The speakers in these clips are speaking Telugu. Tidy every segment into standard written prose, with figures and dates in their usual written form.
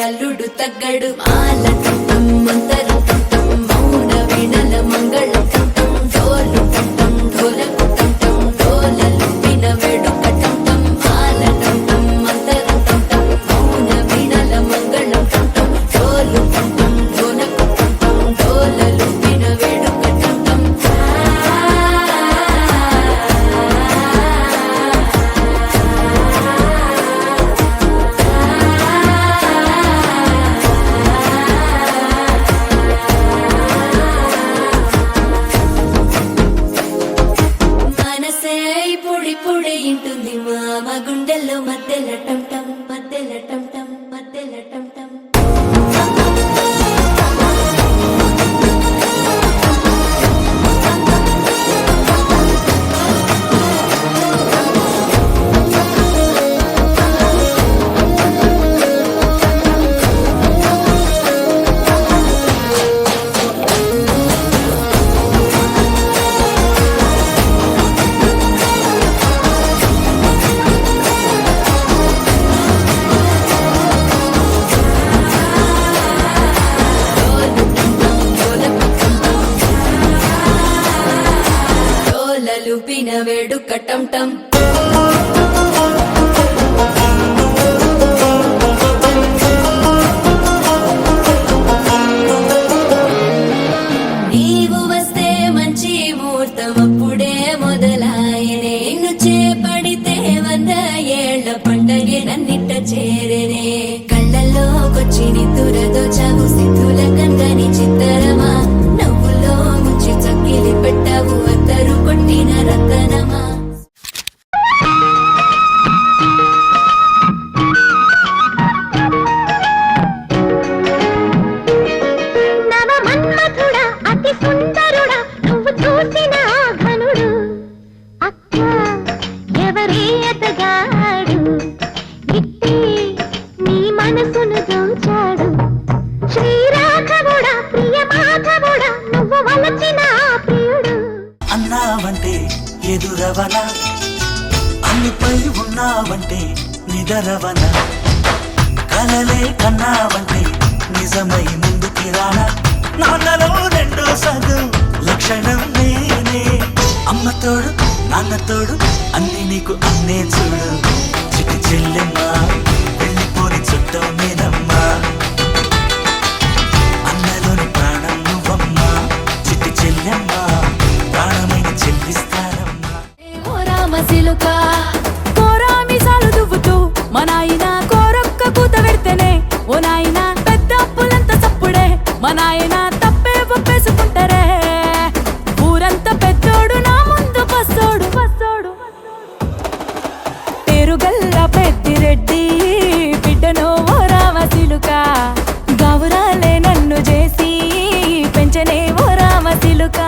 అల్లుడు తగ్గడు మాల టం మంతరు టం మౌన వీణల మంగళ టం డోలు టం డోలకు టం డోలలు విన వేడుక టం మాల టం మంతరు టం మౌన వీణల మంగళ టం డోలు టం డోలకు టం డోలలు విన వేడుక టం ఇంటుంది మామ గుండెల్లో మధ్యల టం టం మధ్యల టం టం మధ్యల టం టం లూపిన వేడుక టం టం నీవు వస్తే మంచి ముహూర్తం అప్పుడే మొదలాయనే నిన్ను చేపడితే 100 ఏళ్ల పండగే నన్నిట్ట చేరేనే కళ్ళల్లోకొచ్చి నిద్దురదో చావు సిద్ధుల కందని చిత్తరమా నవ్వులో ముంచి చక్కిలి పెట్టావు అద్దరు కొట్టిన రతనమా నవమన్మథుడా అతి సుందరుడా నువ్వు చూసిన ఘనుడు అక్క ఎవరే ఎతగాడు ఇట్టి నీ మనసును దోచాడు శ్రీరాఘవుడా ప్రియ మాధవుడా నువ్వు వలచిన ప్రియుడు అన్నావంటే ఎదురవన అన్నిపై ఉన్నావంటే నిదరవన కలలే కన్నావంటే నిజమై ముందుకి రానా నాన్నలో రెండో సగం లక్షణం నేనే అమ్మ తోడు నాన్న తోడు అన్ని నీకు అన్నే చూడు చిటి చెల్లెమ్మ వెళ్ళిపోని చుట్టం నేనమ్మా అన్నలోని ప్రాణం నువ్వమ్మా చిటి చెల్లెమ్మ ప్రాణమైన చెల్లిస్తానమ్మా ఓ రామశిలుక కోరామిసాలు దువ్వుతూ మా నాయన కోరొక్క కూత పెడితేనే ఓ నాయన పెద్ద అప్పులంత సప్పుడే మా నాయన తప్పే ఒప్పేసుకుంటారే ఊరంతా పెద్దోడు నా ముందు బస్సోడు బస్సోడు పేరుగల్ల పెద్దిరెడ్డి బిడ్డను ఓ రామశిలుక గౌరాలే నన్ను చేసి పెంచనే ఓ రామశిలుక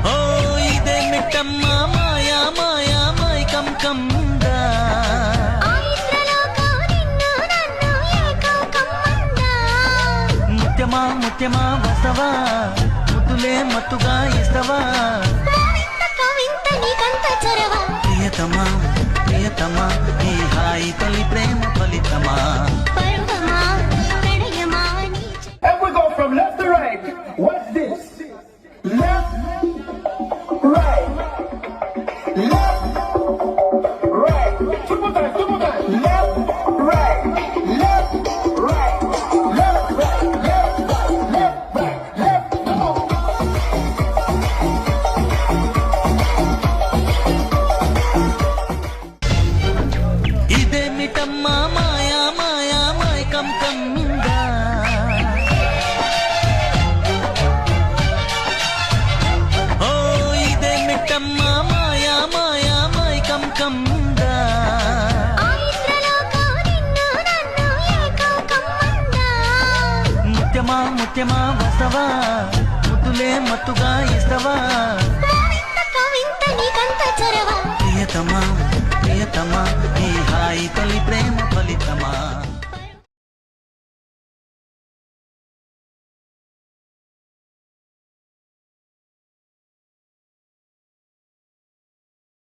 ఓ ఇదే మిట్టమ్మా మాయా మాయా మైకం కందా ముత్యమా ముత్యమా వస్తవా ముద్దులే మత్తుగా ఇస్తవా ప్రియతమా ప్రియతమా ఈ హాయి తొలి ప్రేమ ఫలితమా And we go from left to right. What's this? Left, right. Left, right. Two more times, two more times. Left, right. Left, right. Left, right. Left, right. Left, right. Left, come on. ఇదేమిటమ్మా మాయా మాయా మైకం కందా ఓ ఇదేమిటమ్మా మాయా మాయా మైకం కందా ముత్యమా ముత్యమా వస్తవా ముద్దులే మత్తుగా ఇస్తవా నీకంత చొరవ